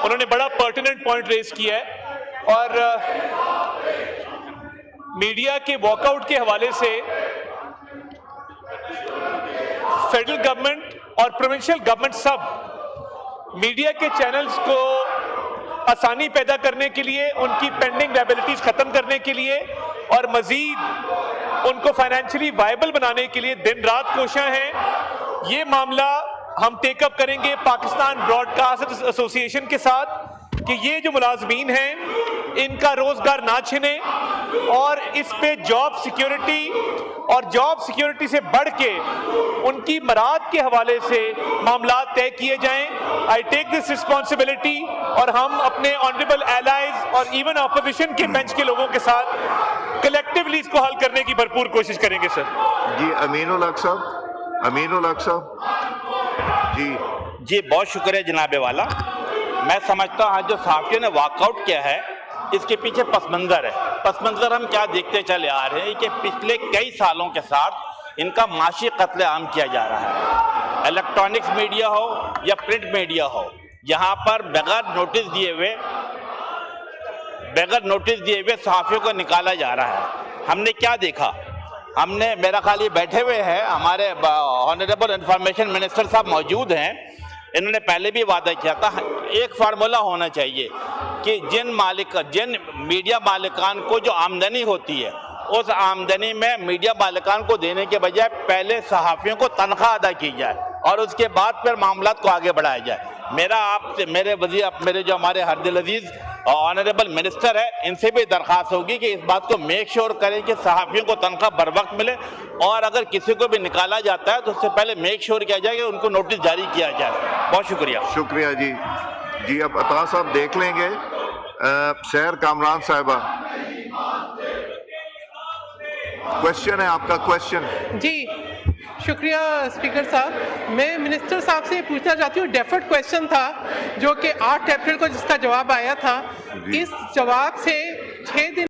انہوں نے بڑا پرٹیننٹ پوائنٹ ریز کیا ہے، اور میڈیا کے واک آؤٹ کے حوالے سے فیڈرل گورنمنٹ اور پروونشل گورنمنٹ سب میڈیا کے چینلز کو آسانی پیدا کرنے کے لیے، ان کی پینڈنگ لائبلٹیز ختم کرنے کے لیے اور مزید ان کو فائنینشلی وائبل بنانے کے لیے دن رات کوشاں ہیں۔ یہ معاملہ ہم ٹیک اپ کریں گے پاکستان براڈ کاسٹ ایسوسی ایشن کے ساتھ کہ یہ جو ملازمین ہیں ان کا روزگار نہ چھنے، اور اس پہ جاب سیکیورٹی اور جاب سیکیورٹی سے بڑھ کے ان کی مراد کے حوالے سے معاملات طے کیے جائیں۔ آئی ٹیک دس رسپانسبلٹی، اور ہم اپنے آنریبل ایلائز اور ایون اپوزیشن کے بینچ کے لوگوں کے ساتھ کلیکٹیولی اس کو حل کرنے کی بھرپور کوشش کریں گے سر۔ جی امین الحق صاحب، جی بہت شکریہ جناب والا۔ میں سمجھتا ہوں جو صحافیوں نے واک آؤٹ کیا ہے اس کے پیچھے پس منظر ہے۔ پس منظر ہم کیا دیکھتے چلے آ رہے ہیں کہ پچھلے کئی سالوں کے ساتھ ان کا معاشی قتل عام کیا جا رہا ہے، الیکٹرانکس میڈیا ہو یا پرنٹ میڈیا ہو، یہاں پر بغیر نوٹس دیے ہوئے صحافیوں کو نکالا جا رہا ہے۔ ہم نے کیا دیکھا؟ ہم نے، میرا خیال یہ بیٹھے ہوئے ہیں ہمارے آنریبل انفارمیشن منسٹر صاحب موجود ہیں، انہوں نے پہلے بھی وعدہ کیا تھا ایک فارمولہ ہونا چاہیے کہ جن میڈیا مالکان کو جو آمدنی ہوتی ہے اس آمدنی میں میڈیا مالکان کو دینے کے بجائے پہلے صحافیوں کو تنخواہ ادا کی جائے اور اس کے بعد پھر معاملات کو آگے بڑھایا جائے۔ میرا آپ سے، میرے جو ہمارے ہر دل عزیز آنریبل منسٹر ہے، ان سے بھی درخواست ہوگی کہ اس بات کو میک شور کریں کہ صحافیوں کو تنخواہ بر وقت ملے، اور اگر کسی کو بھی نکالا جاتا ہے تو اس سے پہلے میک شور کیا جائے کہ ان کو نوٹس جاری کیا جائے۔ بہت شکریہ۔ شکریہ جی۔ جی اب عطا صاحب دیکھ لیں گے۔ سحر کامران صاحبہ، کوشچن ہے آپ کا، کوشچن۔ جی شکریہ اسپیکر صاحب۔ میں منسٹر صاحب سے پوچھنا چاہتی ہوں، ڈیفرڈ کویشچن تھا جو کہ 8 اپریل کو جس کا جواب آیا تھا، اس جواب سے 6 دن